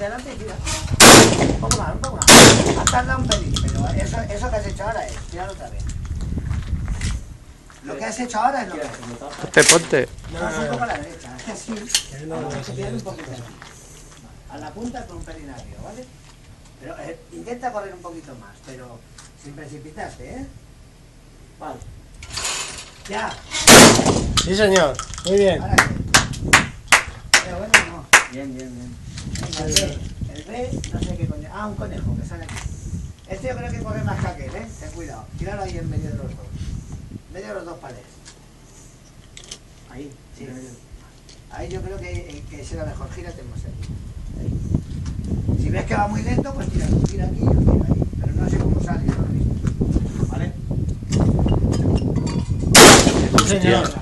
hacia adelante y tira. Un poco más, un poco más. Has tardado un pelín, pero eso que has hecho ahora es, tíralo otra vez. Lo que has hecho ahora es lo que es. Ponte. No, un poco a la derecha, así. Tirar un poquito aquí. A la punta con un pelín arriba, ¿vale? Pero intenta correr un poquito más, pero sin precipitarte, ¿eh? Vale. Ya. Sí, señor. Muy bien. Ahora qué. Pero bueno, no. Bien, bien, bien. Venga, el B, no sé qué conejo. Ah, un conejo que sale aquí. Este yo creo que corre más que aquel, ¿eh? Ten cuidado. Tíralo ahí en medio de los dos. En medio de los dos pares. Ahí, Sí. Ahí yo creo que será mejor. Gírate más aquí. Ahí. Si ves que va muy lento, pues tira aquí, tira ahí. Pero no sé cómo sale, yo no lo he visto. ¿Vale? Sí, señor.